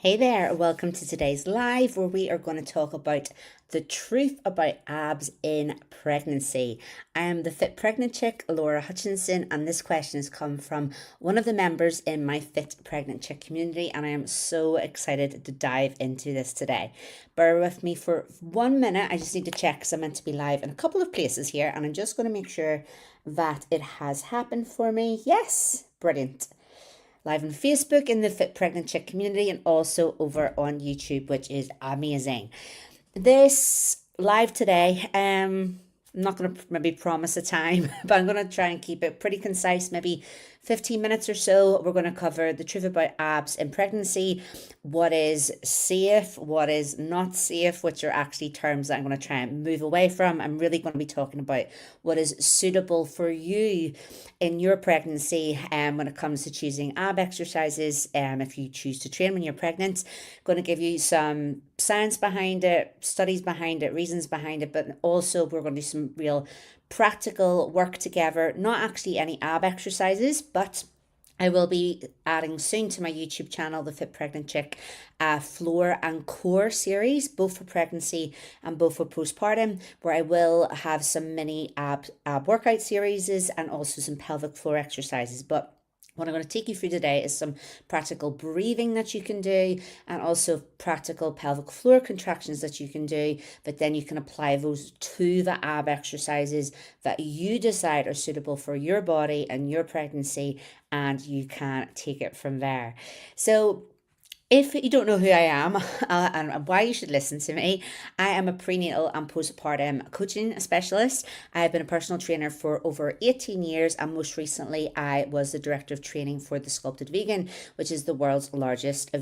Hey there, welcome to today's live where we are going to talk about the truth about abs in pregnancy. I am the Fit Pregnant Chick, Laura Hutchinson, and this question has come from one of the members in my Fit Pregnant Chick community, and I am so excited to dive into this today. Bear with me for 1 minute, I just need to check because I'm meant to be live in a couple of places here, and I'm just going to make sure that it has happened for me. Yes, brilliant. Live on Facebook in the Fit Pregnant Chick community and also over on YouTube, which is amazing. This live today, I'm not going to maybe promise a time, but I'm going to try and keep it pretty concise, maybe 15 minutes or so. We're going to cover the truth about abs in pregnancy, what is safe, what is not safe, which are actually terms that I'm going to try and move away from. I'm really going to be talking about what is suitable for you in your pregnancy when it comes to choosing ab exercises if you choose to train when you're pregnant. Going to give you some science behind it, studies behind it, reasons behind it, but also we're going to do some real practical work together, not actually any ab exercises, but I will be adding soon to my YouTube channel, The Fit Pregnant Chick, floor and core series, both for pregnancy and both for postpartum, where I will have some mini ab workout series and also some pelvic floor exercises. But what I'm going to take you through today is some practical breathing that you can do and also practical pelvic floor contractions that you can do, but then you can apply those to the ab exercises that you decide are suitable for your body and your pregnancy, and you can take it from there. So if you don't know who I am and why you should listen to me, I am a prenatal and postpartum coaching specialist. I've been a personal trainer for over 18 years, and most recently, I was the director of training for the Sculpted Vegan, which is the world's largest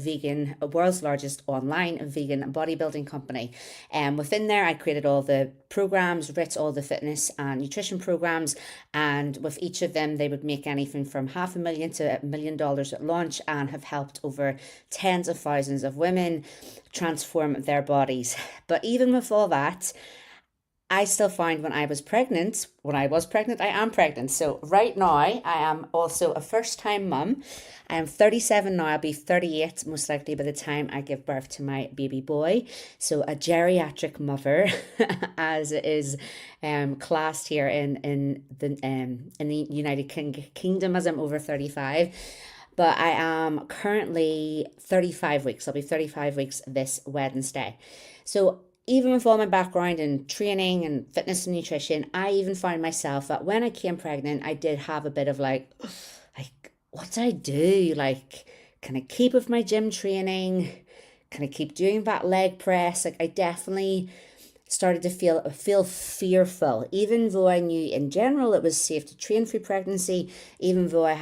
online vegan bodybuilding company. And within there, I created all the programs, writ all the fitness and nutrition programs, and with each of them, they would make anything from $500,000 to $1 million at launch, and have helped over tens of thousands of women transform their bodies. But even with all that, I still find when I was pregnant, I am pregnant. So right now, I am also a first time mum. I am 37 now. I'll be 38 most likely by the time I give birth to my baby boy. So a geriatric mother, as it is classed here in the United Kingdom, as I'm over 35. But I am currently 35 weeks. I'll be 35 weeks this Wednesday. So even with all my background in training and fitness and nutrition, I even find myself that when I came pregnant, I did have a bit of like, what do I do? Like, can I keep with my gym training? Can I keep doing that leg press? Like, I definitely started to feel fearful, even though I knew in general it was safe to train through pregnancy, even though I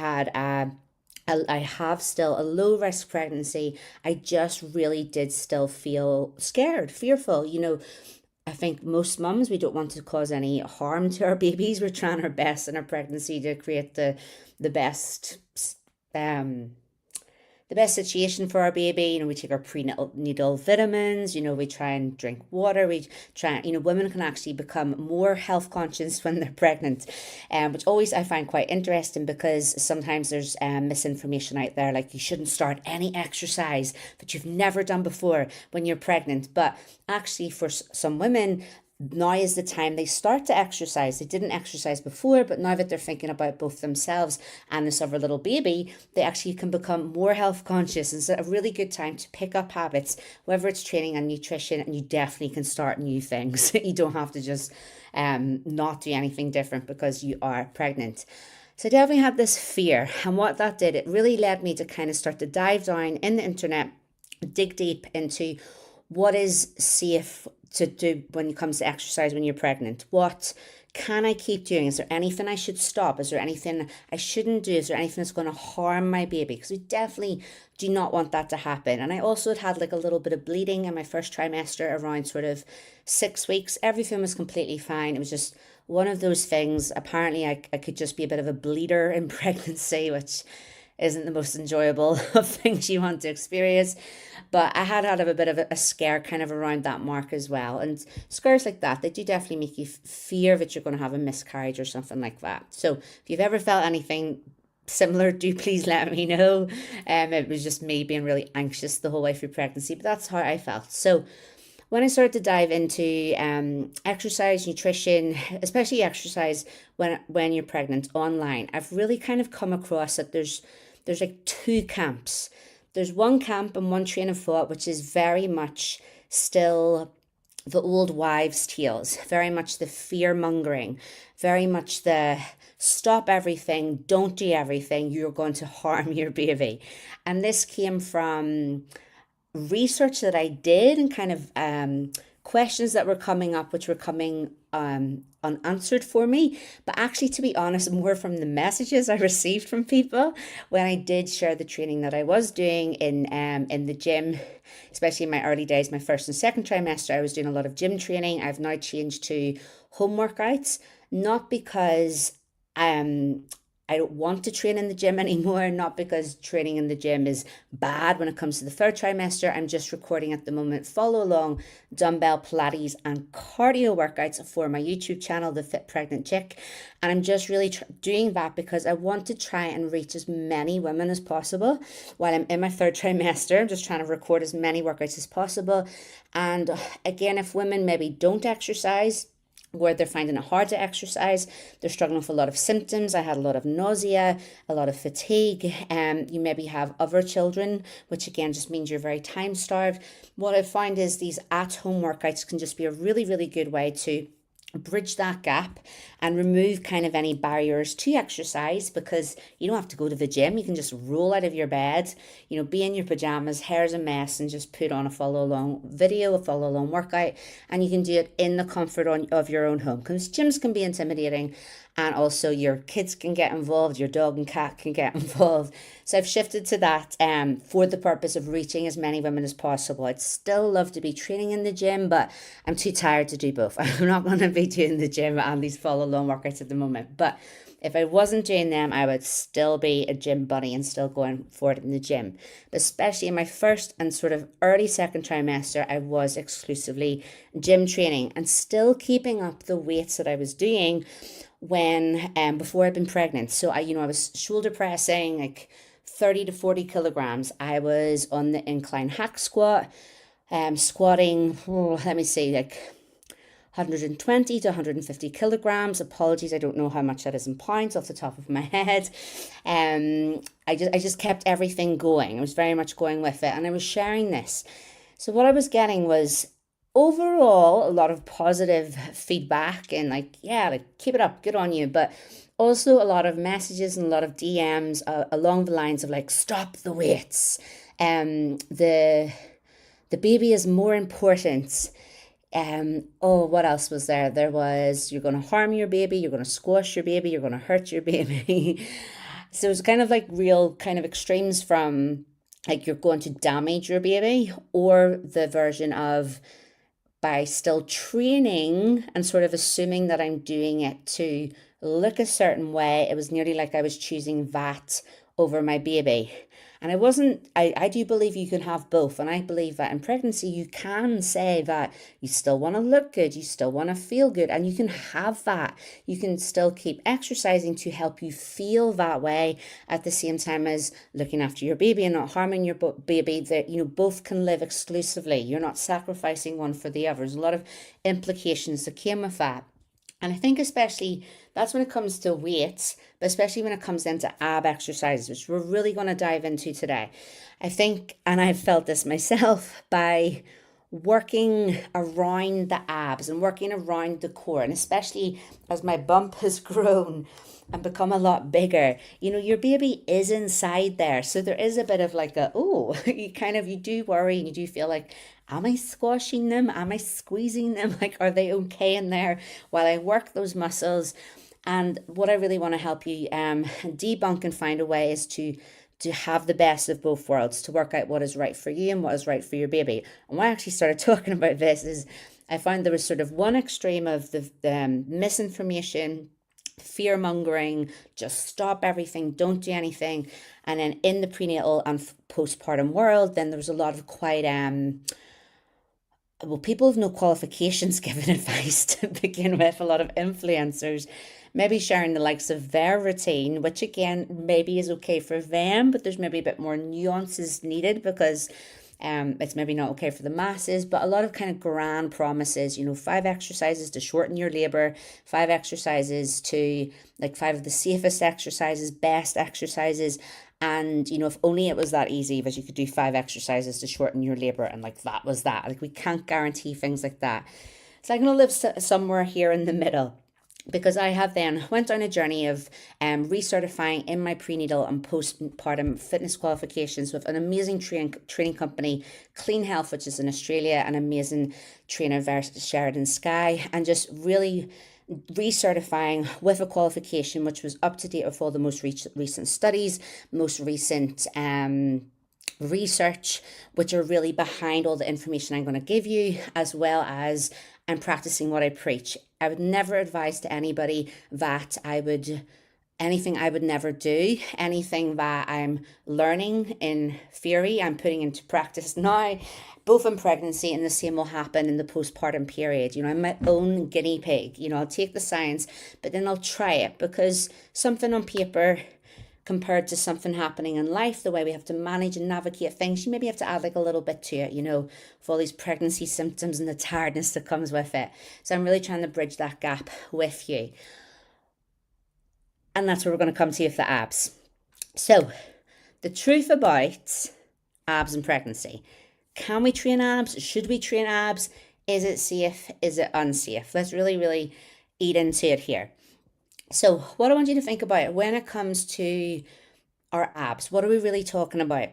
have still a low risk pregnancy. I just really did still feel scared, fearful. I think most mums, we don't want to cause any harm to our babies. We're trying our best in our pregnancy to create the best um the best situation for our baby. We take our prenatal vitamins, we try and drink water. We try, women can actually become more health conscious when they're pregnant, which always I find quite interesting because sometimes there's misinformation out there, like you shouldn't start any exercise that you've never done before when you're pregnant. But actually, for some women, now is the time they start to exercise. They didn't exercise before, but now that they're thinking about both themselves and this other little baby, they actually can become more health conscious. And it's a really good time to pick up habits, whether it's training and nutrition, and you definitely can start new things. You don't have to just not do anything different because you are pregnant. So I definitely had this fear. And what that did, it really led me to kind of start to dive down in the internet, dig deep into what is safe to do when it comes to exercise when you're pregnant. What can I keep doing? Is there anything I should stop? Is there anything I shouldn't do? Is there anything that's going to harm my baby? Because we definitely do not want that to happen. And I also had like a little bit of bleeding in my first trimester around sort of 6 weeks. Everything was completely fine. It was just one of those things. Apparently, I could just be a bit of a bleeder in pregnancy, which isn't the most enjoyable of things you want to experience. But I had a bit of a scare kind of around that mark as well. And scares like that, they do definitely make you fear that you're going to have a miscarriage or something like that. So if you've ever felt anything similar, do please let me know. It was just me being really anxious the whole way through pregnancy, but that's how I felt. So when I started to dive into exercise, nutrition, especially exercise when you're pregnant online, I've really kind of come across that there's like two camps. There's one camp and one train of thought which is very much still the old wives' tales, very much the fear mongering, very much the stop everything, don't do everything, you're going to harm your baby. And this came from research that I did and kind of questions that were coming up, which were coming unanswered for me. But actually, to be honest, more from the messages I received from people when I did share the training that I was doing in the gym, especially in my early days, my first and second trimester. I was doing a lot of gym training. I've now changed to home workouts, not because I don't want to train in the gym anymore, not because training in the gym is bad when it comes to the third trimester. I'm just recording at the moment, follow along dumbbell, Pilates, and cardio workouts for my YouTube channel, The Fit Pregnant Chick. And I'm just really doing that because I want to try and reach as many women as possible while I'm in my third trimester. I'm just trying to record as many workouts as possible. And again, if women maybe don't exercise, where they're finding it hard to exercise, they're struggling with a lot of symptoms. I had a lot of nausea, a lot of fatigue. You maybe have other children, which again just means you're very time starved. What I find is these at-home workouts can just be a really, really good way to bridge that gap and remove kind of any barriers to exercise, because you don't have to go to the gym. You can just roll out of your bed, be in your pajamas, hair's a mess, and just put on a follow along video, a follow along workout, and you can do it in the comfort of your own home, because gyms can be intimidating. And also your kids can get involved, your dog and cat can get involved. So I've shifted to that for the purpose of reaching as many women as possible. I'd still love to be training in the gym, but I'm too tired to do both. I'm not going to be doing the gym and these follow-along workouts at the moment. But if I wasn't doing them, I would still be a gym bunny and still going for it in the gym. But especially in my first and sort of early second trimester, I was exclusively gym training and still keeping up the weights that I was doing when before I'd been pregnant. So I was shoulder pressing like 30 to 40 kilograms. I was on the incline hack squat, squatting, like 120 to 150 kilograms. Apologies, I don't know how much that is in pounds off the top of my head. I just kept everything going. I was very much going with it, and I was sharing this. So what I was getting was overall a lot of positive feedback and keep it up, good on you, but also a lot of messages and a lot of DMs along the lines of stop the weights, the baby is more important. What else was there? There was, you're going to harm your baby, you're going to squash your baby, you're going to hurt your baby. So it's kind of real kind of extremes from you're going to damage your baby, or the version of by still training and sort of assuming that I'm doing it to look a certain way. It was nearly like I was choosing that over my baby. And I do believe you can have both. And I believe that in pregnancy, you can say that you still want to look good, you still want to feel good, and you can have that. You can still keep exercising to help you feel that way at the same time as looking after your baby and not harming your baby. That, both can live exclusively. You're not sacrificing one for the other. There's a lot of implications that came with that. And I think especially that's when it comes to weights, but especially when it comes into ab exercises, which we're really going to dive into today. I think, and I've felt this myself, by working around the abs and working around the core, and especially as my bump has grown and become a lot bigger, your baby is inside there. So there is a bit of you do worry and you do feel am I squashing them? Am I squeezing them? Are they okay in there while I work those muscles? And what I really want to help you debunk and find a way is to have the best of both worlds, to work out what is right for you and what is right for your baby. And when I actually started talking about this is I found there was sort of one extreme of the misinformation, fear mongering, just stop everything, don't do anything. And then in the prenatal and postpartum world, then there was a lot of quite people with no qualifications giving advice to begin with, a lot of influencers maybe sharing the likes of their routine, which again maybe is okay for them, but there's maybe a bit more nuances needed because it's maybe not okay for the masses, but a lot of kind of grand promises, 5 exercises to shorten your labor, 5 exercises to like 5 of the safest exercises, best exercises. And, if only it was that easy, that you could do 5 exercises to shorten your labor and like that was that. Like we can't guarantee things like that. So I'm going to live somewhere here in the middle because I have then went on a journey of recertifying in my prenatal and postpartum fitness qualifications with an amazing training company, Clean Health, which is in Australia, an amazing trainer, Sheridan Sky, and just really recertifying with a qualification which was up to date with all the most recent studies, most recent research, which are really behind all the information I'm going to give you, as well as I'm practicing what I preach. I would never advise to anybody that anything I would never do, anything that I'm learning in theory, I'm putting into practice now, both in pregnancy, and the same will happen in the postpartum period. I'm my own guinea pig. I'll take the science, but then I'll try it because something on paper compared to something happening in life, the way we have to manage and navigate things, you maybe have to add like a little bit to it, for all these pregnancy symptoms and the tiredness that comes with it. So I'm really trying to bridge that gap with you. And that's where we're going to come to with the abs. So the truth about abs and pregnancy. Can we train abs? Should we train abs? Is it safe? Is it unsafe? Let's really, really eat into it here. So what I want you to think about when it comes to our abs, what are we really talking about?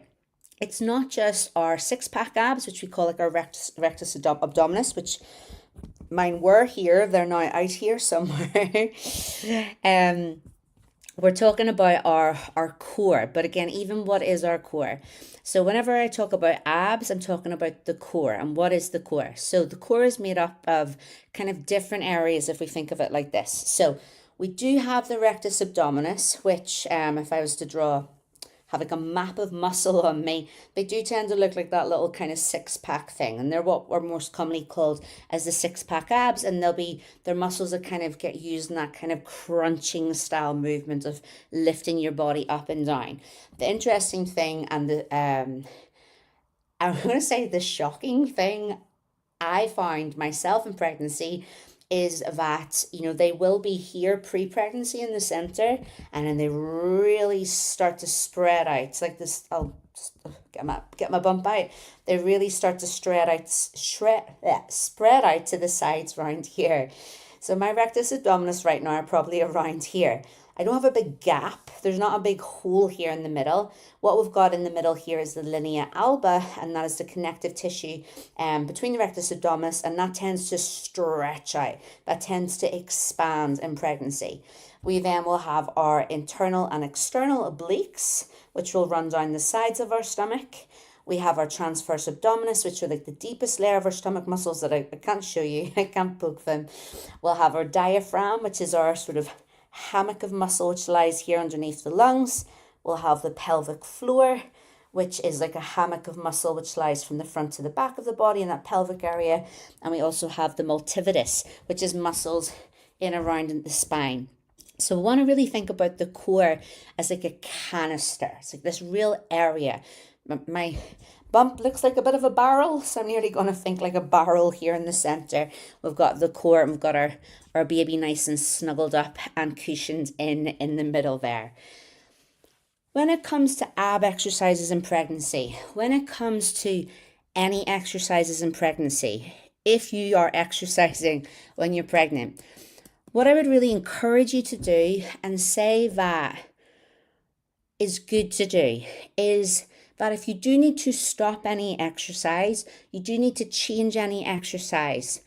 It's not just our six-pack abs, which we call like our rectus abdominis, which mine were here. They're now out here somewhere. We're talking about our core. But again, even what is our core? So whenever I talk about abs, I'm talking about the core. And what is the core? So the core is made up of kind of different areas if we think of it like this. So we do have the rectus abdominis, which if I was to have like a map of muscle on me, they do tend to look like that little kind of six-pack thing. And they're what are most commonly called as the six-pack abs. And their muscles that kind of get used in that kind of crunching style movement of lifting your body up and down. The interesting thing and I'm going to say the shocking thing I find myself in pregnancy is that, they will be here pre-pregnancy in the center and then they really start to spread out. It's like this, I'll just get my bump out. They really start to spread out to the sides around here. So my rectus abdominis right now are probably around here. I don't have a big gap. There's not a big hole here in the middle. What we've got in the middle here is the linea alba, and that is the connective tissue between the rectus abdominis, and that tends to stretch out. That tends to expand in pregnancy. We then will have our internal and external obliques, which will run down the sides of our stomach. We have our transverse abdominis, which are like the deepest layer of our stomach muscles that I can't show you. I can't poke them. We'll have our diaphragm, which is our sort of hammock of muscle which lies here underneath the lungs. We'll have the pelvic floor, which is like a hammock of muscle which lies from the front to the back of the body in that pelvic area. And we also have the multifidus, which is muscles in around the spine. So we want to really think about the core as like a canister. It's like this real area. My bump looks like a bit of a barrel, so I'm nearly going to think like a barrel here in the center. We've got the core and we've got our baby nice and snuggled up and cushioned in the middle there. When it comes to ab exercises in pregnancy, when it comes to any exercises in pregnancy, if you are exercising when you're pregnant, what I would really encourage you to do and say that is good to do is that if you do need to stop any exercise, you do need to change any exercise,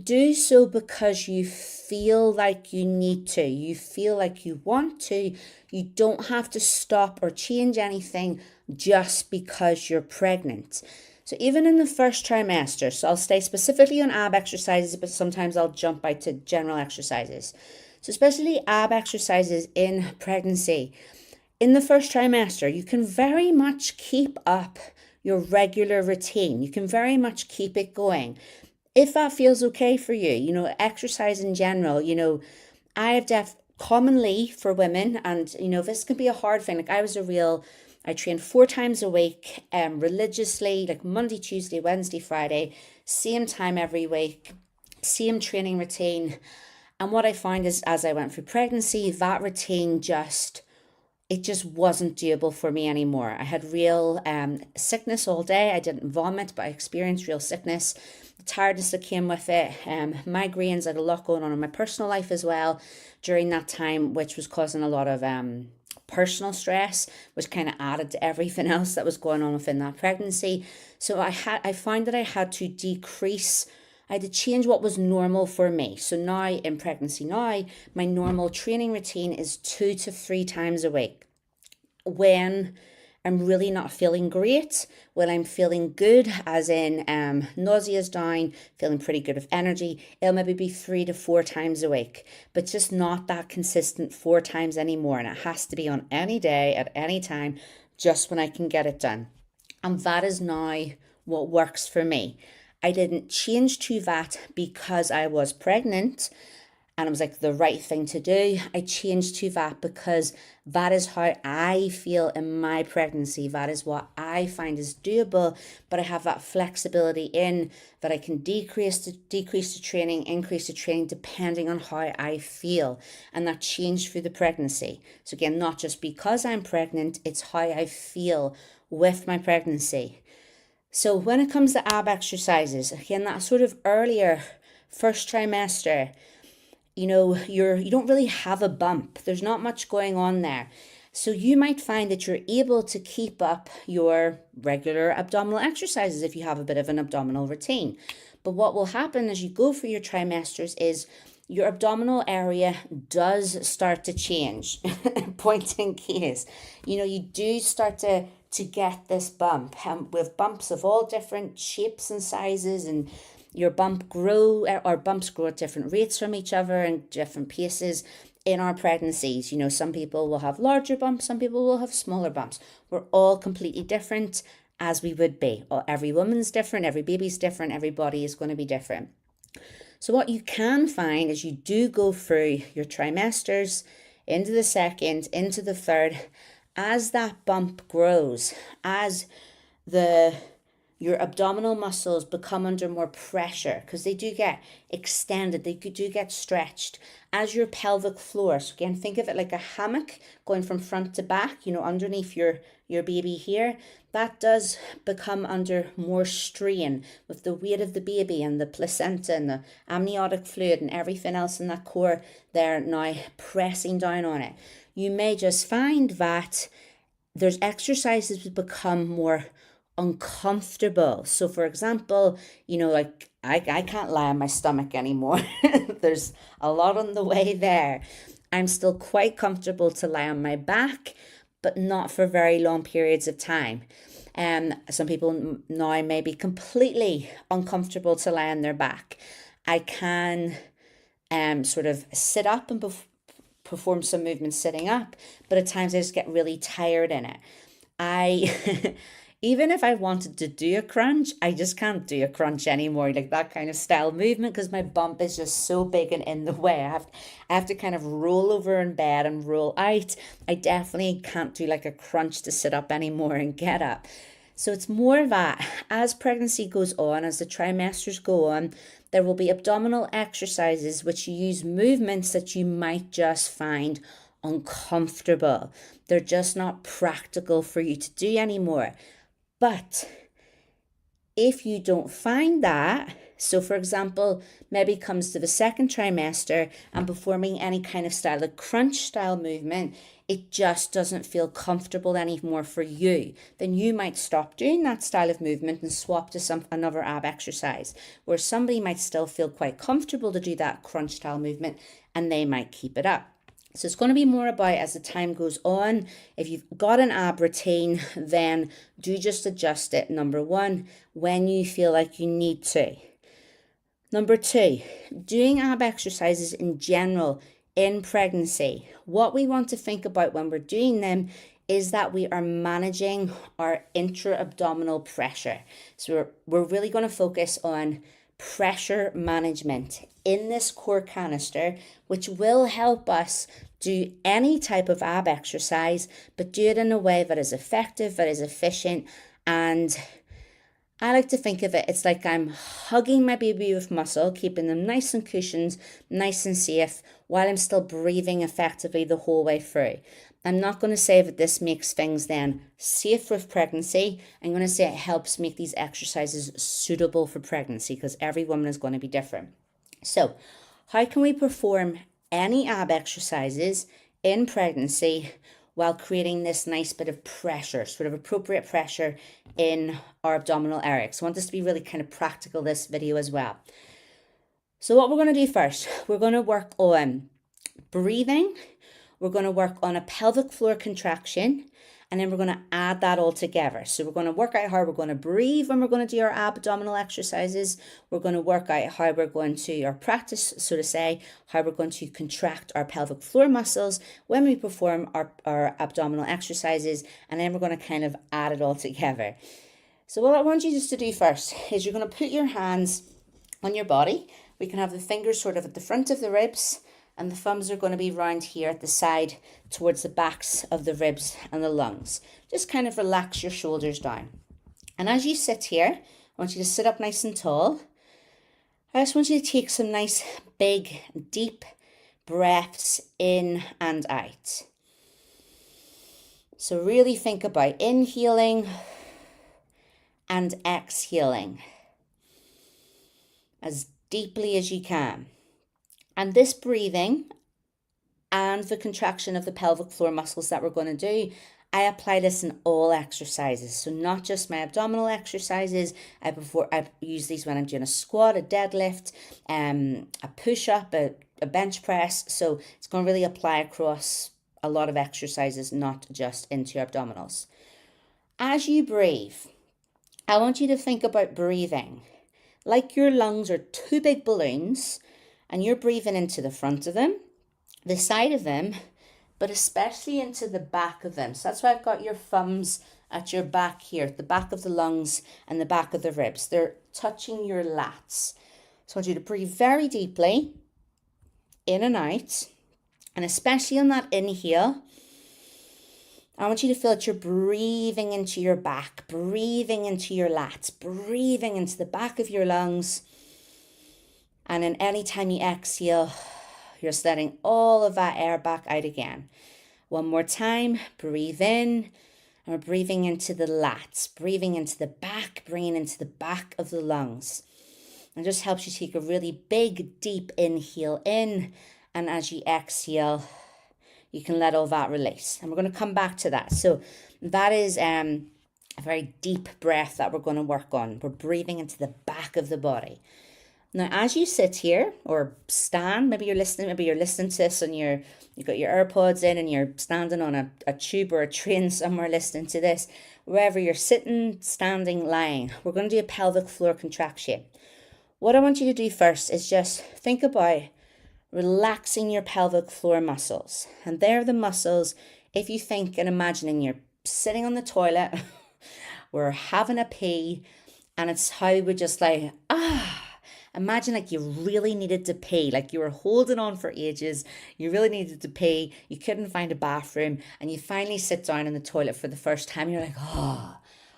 do so because you feel like you need to, you feel like you want to. You don't have to stop or change anything just because you're pregnant. So even in the first trimester, so I'll stay specifically on ab exercises, but sometimes I'll jump out to general exercises. So especially ab exercises in pregnancy. In the first trimester, you can very much keep up your regular routine. You can very much keep it going. If that feels okay for you, exercise in general, I have commonly for women, and this can be a hard thing. Like I trained 4 times a week, religiously, like Monday, Tuesday, Wednesday, Friday, same time every week, same training routine. And what I find is, as I went through pregnancy, that routine it just wasn't doable for me anymore. I had real sickness all day. I didn't vomit, but I experienced real sickness, the tiredness that came with it, migraines. I had a lot going on in my personal life as well during that time, which was causing a lot of personal stress, which kind of added to everything else that was going on within that pregnancy. So I found that I had to change what was normal for me. So now in pregnancy now, my normal training routine is 2 to 3 times a week. When I'm really not feeling great, when I'm feeling good, as in nausea's down, feeling pretty good with energy, it'll maybe be 3 to 4 times a week, but just not that consistent 4 times anymore. And it has to be on any day, at any time, just when I can get it done. And that is now what works for me. I didn't change to that because I was pregnant and it was like the right thing to do. I changed to that because that is how I feel in my pregnancy. That is what I find is doable, but I have that flexibility in that I can decrease the training, increase the training depending on how I feel. And that changed through the pregnancy. So again, not just because I'm pregnant, it's how I feel with my pregnancy. So when it comes to ab exercises, again, that sort of earlier first trimester, you don't really have a bump. There's not much going on there. So you might find that you're able to keep up your regular abdominal exercises if you have a bit of an abdominal routine. But what will happen as you go through your trimesters is your abdominal area does start to change. Point in case. You do start to get this bump. With bumps of all different shapes and sizes, and your bumps grow at different rates from each other and different paces in our pregnancies. Some people will have larger bumps, some people will have smaller bumps. We're all completely different, as we would be. Every woman's different, every baby's different, every body is going to be different. So what you can find is you do go through your trimesters, into the second, into the third, as that bump grows, as your abdominal muscles become under more pressure, because they do get extended, they do get stretched, as your pelvic floor. So again, think of it like a hammock going from front to back, underneath your baby here. That does become under more strain with the weight of the baby and the placenta and the amniotic fluid and everything else in that core there now pressing down on it. You may just find that there's exercises that become more uncomfortable. So for example, like I can't lie on my stomach anymore. There's a lot on the way there. I'm still quite comfortable to lie on my back, but not for very long periods of time. Some people now may be completely uncomfortable to lie on their back. I can sort of sit up and perform some movements sitting up, but at times I just get really tired in it. Even if I wanted to do a crunch, I just can't do a crunch anymore, like that kind of style movement, because my bump is just so big and in the way. I have to kind of roll over in bed and roll out. I definitely can't do like a crunch to sit up anymore and get up. So it's more that as pregnancy goes on, as the trimesters go on, there will be abdominal exercises which use movements that you might just find uncomfortable. They're just not practical for you to do anymore. But if you don't find that, so for example, maybe comes to the second trimester and performing any kind of style, like crunch style movement, it just doesn't feel comfortable anymore for you, then you might stop doing that style of movement and swap to another ab exercise, where somebody might still feel quite comfortable to do that crunch style movement and they might keep it up. So it's going to be more about as the time goes on. If you've got an ab routine, then do just adjust it. Number one, when you feel like you need to. Number two, doing ab exercises in general in pregnancy. What we want to think about when we're doing them is that we are managing our intra-abdominal pressure. So we're really going to focus on pressure management in this core canister, which will help us Do any type of ab exercise, but do it in a way that is effective, that is efficient. And I like to think of it, it's like I'm hugging my baby with muscle, keeping them nice and cushioned, nice and safe, while I'm still breathing effectively the whole way through. I'm not going to say that this makes things then safe with pregnancy. I'm going to say it helps make these exercises suitable for pregnancy, because every woman is going to be different. So, how can we perform any ab exercises in pregnancy while creating this nice bit of pressure, sort of appropriate pressure in our abdominal area? So I want this to be really kind of practical, this video as well. So what we're going to do first, we're going to work on breathing, we're going to work on a pelvic floor contraction, and then we're going to add that all together. So we're going to work out how we're going to breathe when we're going to do our abdominal exercises. We're going to work out how we're going to, or practice, so to say, how we're going to contract our pelvic floor muscles when we perform our abdominal exercises. And then we're going to kind of add it all together. So what I want you just to do first is you're going to put your hands on your body. We can have the fingers sort of at the front of the ribs, and the thumbs are going to be round here at the side towards the backs of the ribs and the lungs. Just kind of relax your shoulders down. And as you sit here, I want you to sit up nice and tall. I just want you to take some nice, big, deep breaths in and out. So really think about inhaling and exhaling as deeply as you can. And this breathing and the contraction of the pelvic floor muscles that we're going to do, I apply this in all exercises. So not just my abdominal exercises. I use these when I'm doing a squat, a deadlift, a push-up, a bench press. So it's going to really apply across a lot of exercises, not just into your abdominals. As you breathe, I want you to think about breathing like your lungs are two big balloons, and you're breathing into the front of them, the side of them, but especially into the back of them. So that's why I've got your thumbs at your back here, at the back of the lungs and the back of the ribs. They're touching your lats. So I want you to breathe very deeply, in and out. And especially on that inhale, I want you to feel that you're breathing into your back, breathing into your lats, breathing into the back of your lungs. And then anytime you exhale, you're just letting all of that air back out again. One more time, breathe in, and we're breathing into the lats, breathing into the back, bringing into the back of the lungs. And it just helps you take a really big, deep inhale in, and as you exhale, you can let all that release. And we're going to come back to that. So that is a very deep breath that we're going to work on. We're breathing into the back of the body. Now, as you sit here or stand, maybe you're listening to this and you've got your AirPods in and you're standing on a tube or a train somewhere listening to this, wherever you're sitting, standing, lying, we're going to do a pelvic floor contraction. What I want you to do first is just think about relaxing your pelvic floor muscles. And they're the muscles, if you think and imagining you're sitting on the toilet, we're having a pee, and it's how we're just like, imagine like you really needed to pee, like you were holding on for ages, you really needed to pee, you couldn't find a bathroom, and you finally sit down in the toilet for the first time, you're like, oh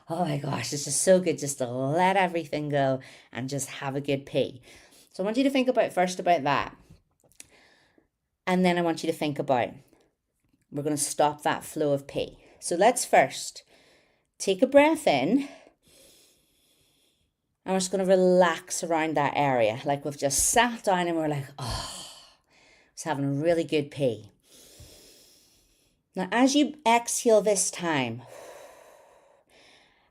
my gosh, it's just so good just to let everything go and just have a good pee. So I want you to think about that. And then I want you to think about, we're going to stop that flow of pee. So let's first take a breath in. And we're just going to relax around that area. Like we've just sat down and we're like, it's having a really good pee. Now, as you exhale this time,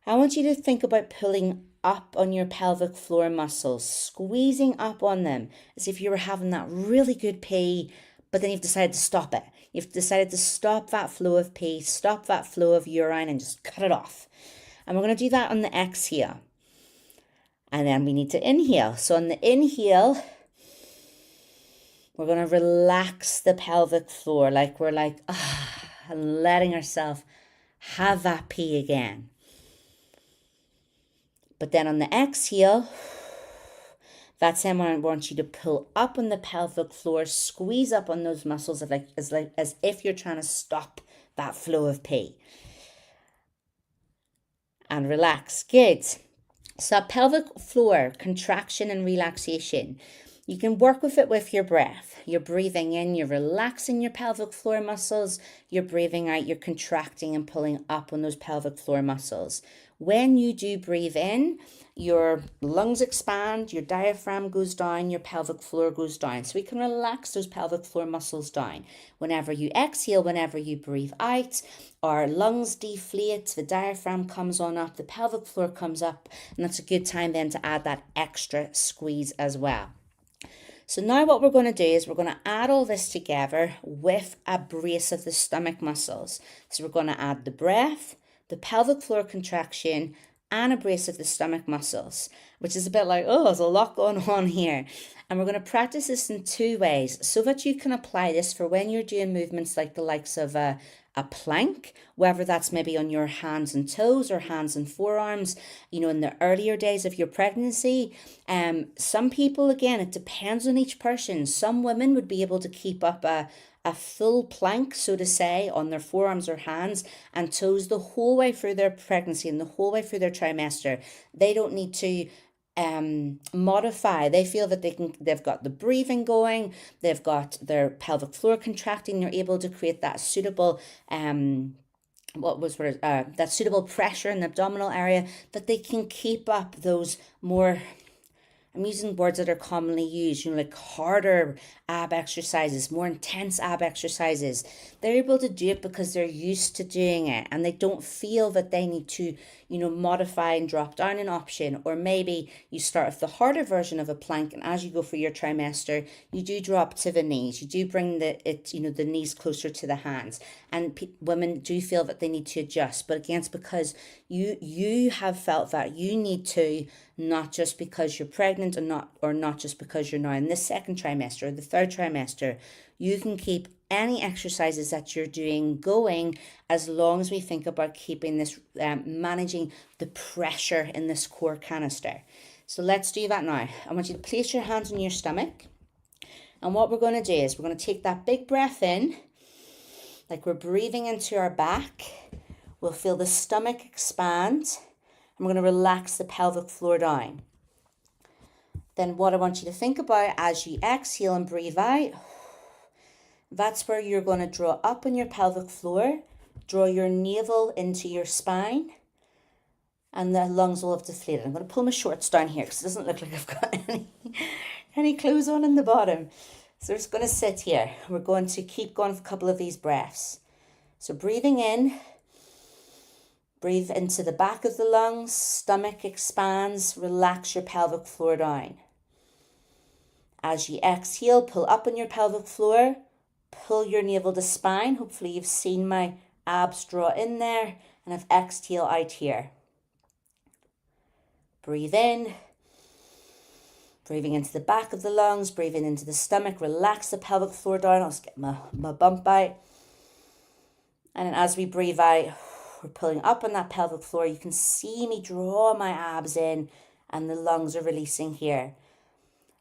I want you to think about pulling up on your pelvic floor muscles, squeezing up on them as if you were having that really good pee, but then you've decided to stop it. You've decided to stop that flow of pee, stop that flow of urine, and just cut it off. And we're going to do that on the exhale. And then we need to inhale. So on the inhale, we're going to relax the pelvic floor. Like we're like, and letting ourselves have that pee again. But then on the exhale, That's when I want you to pull up on the pelvic floor, squeeze up on those muscles as if you're trying to stop that flow of pee. And relax. Good. So pelvic floor contraction and relaxation. You can work with it with your breath. You're breathing in, you're relaxing your pelvic floor muscles. You're breathing out, you're contracting and pulling up on those pelvic floor muscles. When you do breathe in, your lungs expand, your diaphragm goes down, your pelvic floor goes down. So we can relax those pelvic floor muscles down. Whenever you exhale, whenever you breathe out, our lungs deflate, the diaphragm comes on up, the pelvic floor comes up, and that's a good time then to add that extra squeeze as well. So now what we're going to do is we're going to add all this together with a brace of the stomach muscles. So we're going to add the breath, the pelvic floor contraction, and a brace of the stomach muscles, which is a bit like, oh, there's a lot going on here. And we're going to practice this in two ways so that you can apply this for when you're doing movements like the likes of a plank, whether that's maybe on your hands and toes or hands and forearms, in the earlier days of your pregnancy. Some people, again, it depends on each person. Some women would be able to keep up a full plank, so to say, on their forearms or hands and toes the whole way through their pregnancy and the whole way through their trimester. They don't need to modify. They feel that they've got the breathing going, they've got their pelvic floor contracting, they're able to create that suitable that suitable pressure in the abdominal area, that they can keep up those more, I'm using words that are commonly used, like harder ab exercises, more intense ab exercises. They're able to do it because they're used to doing it and they don't feel that they need to, modify and drop down an option. Or maybe you start with the harder version of a plank, and as you go through your trimester, you do drop to the knees. You do bring the knees closer to the hands. And women do feel that they need to adjust. But again, it's because you have felt that you need to, not just because you're pregnant or not just because you're now in the second trimester or the third trimester. You can keep any exercises that you're doing going as long as we think about keeping this, managing the pressure in this core canister. So let's do that now. I want you to place your hands on your stomach. And what we're going to do is we're going to take that big breath in, like we're breathing into our back. We'll feel the stomach expand. And we're going to relax the pelvic floor down. Then what I want you to think about as you exhale and breathe out, that's where you're going to draw up on your pelvic floor, draw your navel into your spine, and the lungs will have deflated. I'm going to pull my shorts down here because it doesn't look like I've got any clothes on in the bottom. So we're just going to sit here. We're going to keep going for a couple of these breaths. So breathing in, breathe into the back of the lungs, stomach expands, relax your pelvic floor down. As you exhale, pull up on your pelvic floor, pull your navel to spine. Hopefully you've seen my abs draw in there, and I've exhale out here. Breathe in, breathing into the back of the lungs, breathing into the stomach, relax the pelvic floor down. I'll just get my bump out. And then as we breathe out, we're pulling up on that pelvic floor. You can see me draw my abs in and the lungs are releasing here.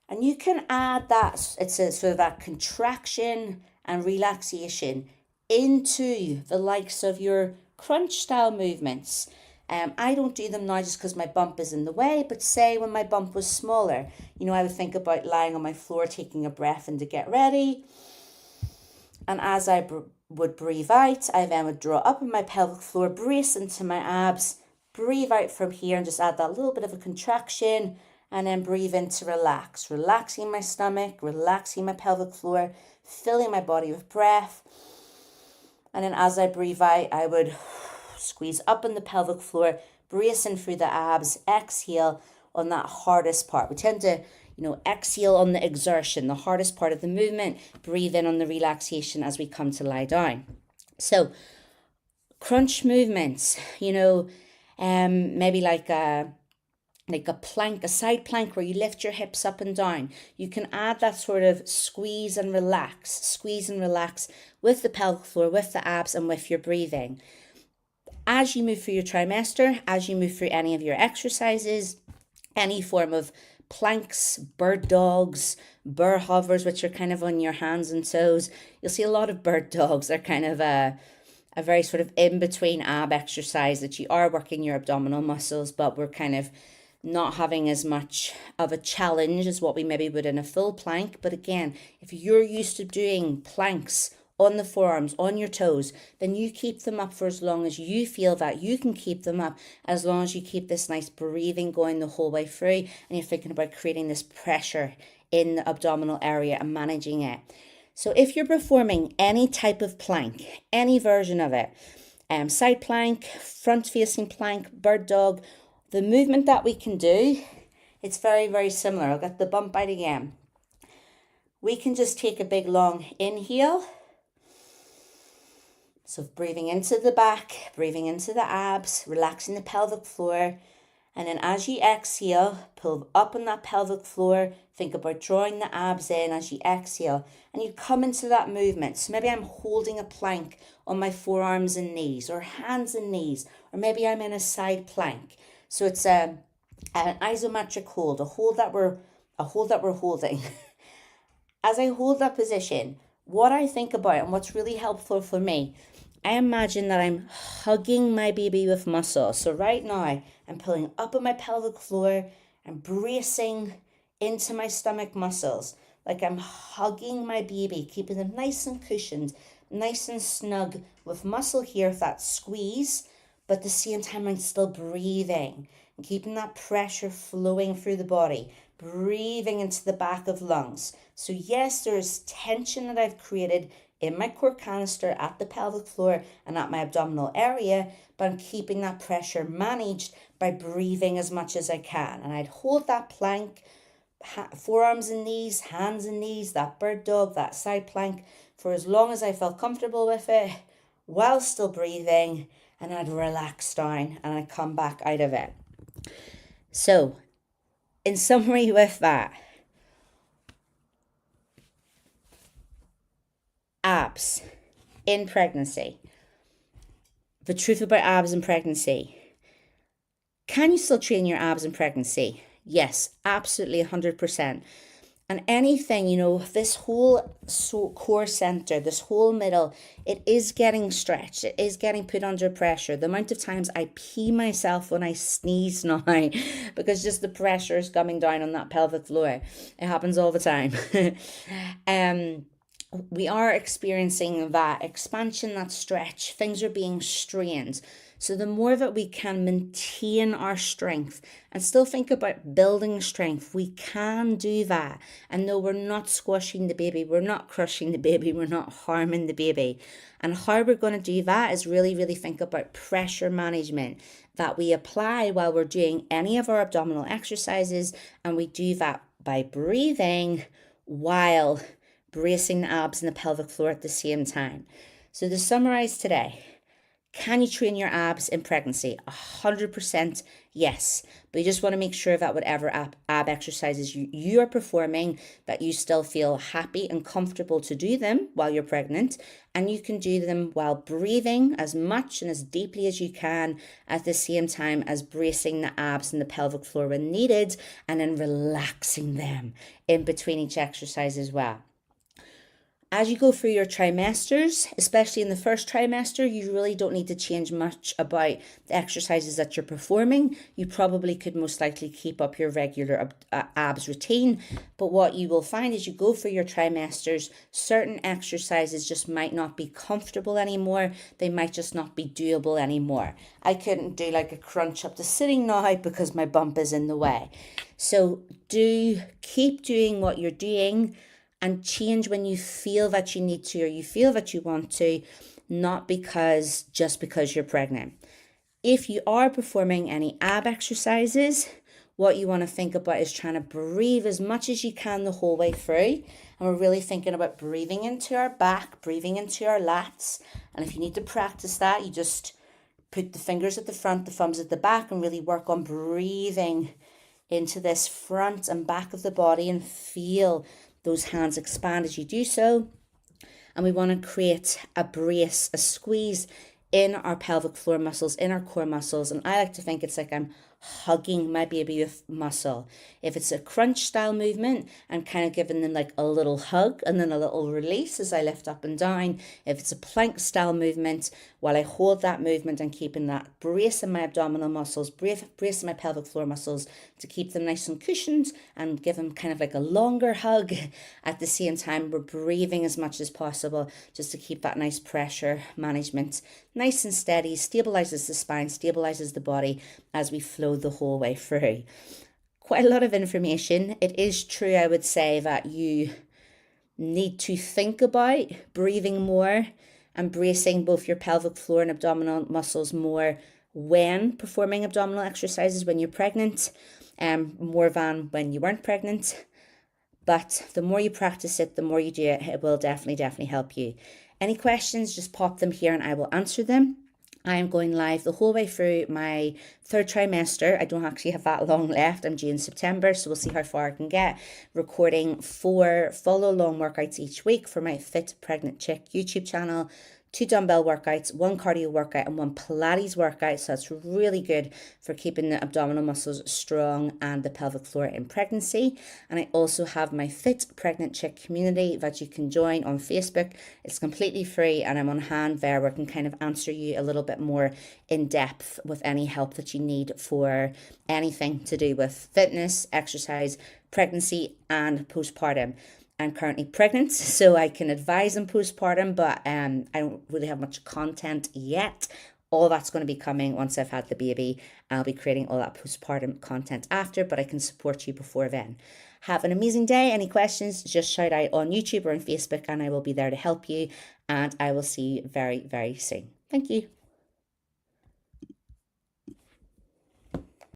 And you can add that, it's a sort of that contraction and relaxation into the likes of your crunch style movements. I don't do them now just because my bump is in the way, but say when my bump was smaller, I would think about lying on my floor, taking a breath in to get ready. And as I would breathe out, I then would draw up on my pelvic floor, brace into my abs, breathe out from here and just add that little bit of a contraction, and then breathe in to relax, relaxing my stomach, relaxing my pelvic floor, filling my body with breath. And then as I breathe out, I would squeeze up on the pelvic floor, bracing through the abs, exhale on that hardest part. We tend to exhale on the exertion, the hardest part of the movement, breathe in on the relaxation as we come to lie down. So crunch movements, maybe like a plank, a side plank where you lift your hips up and down. You can add that sort of squeeze and relax with the pelvic floor, with the abs, and with your breathing. As you move through your trimester, as you move through any of your exercises, any form of planks, bird dogs, burr hovers, which are kind of on your hands and toes. You'll see a lot of bird dogs. They're kind of a very sort of in-between ab exercise that you are working your abdominal muscles, but we're kind of not having as much of a challenge as what we maybe would in a full plank. But again, if you're used to doing planks on the forearms, on your toes, then you keep them up for as long as you feel that you can keep them up, as long as you keep this nice breathing going the whole way through, and you're thinking about creating this pressure in the abdominal area and managing it. So if you're performing any type of plank, any version of it, side plank, front facing plank, bird dog, the movement that we can do, it's very, very similar. I'll get the bump out again. We can just take a big long inhale. So breathing into the back, breathing into the abs, relaxing the pelvic floor. And then as you exhale, pull up on that pelvic floor. Think about drawing the abs in as you exhale. And you come into that movement. So maybe I'm holding a plank on my forearms and knees, or hands and knees, or maybe I'm in a side plank. So it's an isometric hold, a hold that we're holding. As I hold that position, what I think about and what's really helpful for me, I imagine that I'm hugging my baby with muscle. So right now, I'm pulling up on my pelvic floor and bracing into my stomach muscles. Like I'm hugging my baby, keeping them nice and cushioned, nice and snug with muscle here, with that squeeze. But at the same time, I'm still breathing and keeping that pressure flowing through the body, breathing into the back of lungs. So yes, there's tension that I've created in my core canister at the pelvic floor and at my abdominal area, but I'm keeping that pressure managed by breathing as much as I can. And I'd hold that plank, forearms and knees, hands and knees, that bird dog, that side plank, for as long as I felt comfortable with it, while still breathing, and I'd relax down and I'd come back out of it. So, in summary with that, abs in pregnancy. The truth about abs in pregnancy. Can you still train your abs in pregnancy? Yes, absolutely 100%. And anything, this whole core center, this whole middle, it is getting stretched. It is getting put under pressure. The amount of times I pee myself when I sneeze now because just the pressure is coming down on that pelvic floor. It happens all the time. We are experiencing that expansion, that stretch. Things are being strained. So the more that we can maintain our strength and still think about building strength, we can do that. And no, we're not squashing the baby. We're not crushing the baby. We're not harming the baby. And how we're going to do that is really, really think about pressure management that we apply while we're doing any of our abdominal exercises. And we do that by breathing while bracing the abs and the pelvic floor at the same time. So to summarize today, can you train your abs in pregnancy? 100% yes. But you just want to make sure that whatever ab exercises you are performing, that you still feel happy and comfortable to do them while you're pregnant. And you can do them while breathing as much and as deeply as you can at the same time as bracing the abs and the pelvic floor when needed, and then relaxing them in between each exercise as well. As you go through your trimesters, especially in the first trimester, you really don't need to change much about the exercises that you're performing. You probably could most likely keep up your regular abs routine. But what you will find as you go through your trimesters, certain exercises just might not be comfortable anymore. They might just not be doable anymore. I couldn't do like a crunch up to sitting now because my bump is in the way. So do keep doing what you're doing, and change when you feel that you need to or you feel that you want to, not just because you're pregnant. If you are performing any ab exercises, what you want to think about is trying to breathe as much as you can the whole way through. And we're really thinking about breathing into our back, breathing into our lats. And if you need to practice that, you just put the fingers at the front, the thumbs at the back, and really work on breathing into this front and back of the body and feel those hands expand as you do so. And we want to create a brace, a squeeze in our pelvic floor muscles, in our core muscles. And I like to think it's like I'm hugging my baby with muscle. If it's a crunch style movement, I'm kind of giving them like a little hug and then a little release as I lift up and down. If it's a plank style movement, while I hold that movement and keeping that brace in my abdominal muscles, brace in my pelvic floor muscles to keep them nice and cushioned and give them kind of like a longer hug. At the same time, we're breathing as much as possible just to keep that nice pressure management nice and steady, stabilizes the spine, stabilizes the body as we flow the whole way through. Quite a lot of information. It is true, I would say, that you need to think about breathing more and bracing both your pelvic floor and abdominal muscles more when performing abdominal exercises when you're pregnant, more than when you weren't pregnant. But the more you practice it, the more you do it, it will definitely help you. Any questions, just pop them here and I will answer them. I am going live the whole way through my third trimester. I don't actually have that long left. I'm due in September, so we'll see how far I can get. Recording 4 follow-along workouts each week for my Fit Pregnant Chick YouTube channel. 2 dumbbell workouts, 1 cardio workout and 1 Pilates workout. So that's really good for keeping the abdominal muscles strong and the pelvic floor in pregnancy. And I also have my Fit Pregnant Chick community that you can join on Facebook. It's completely free and I'm on hand there where I can kind of answer you a little bit more in depth with any help that you need for anything to do with fitness, exercise, pregnancy and postpartum. I'm currently pregnant, so I can advise on postpartum, but I don't really have much content yet. All that's going to be coming once I've had the baby. I'll be creating all that postpartum content after, but I can support you before then. Have an amazing day. Any questions, just shout out on YouTube or on Facebook, and I will be there to help you. And I will see you very, very soon. Thank you.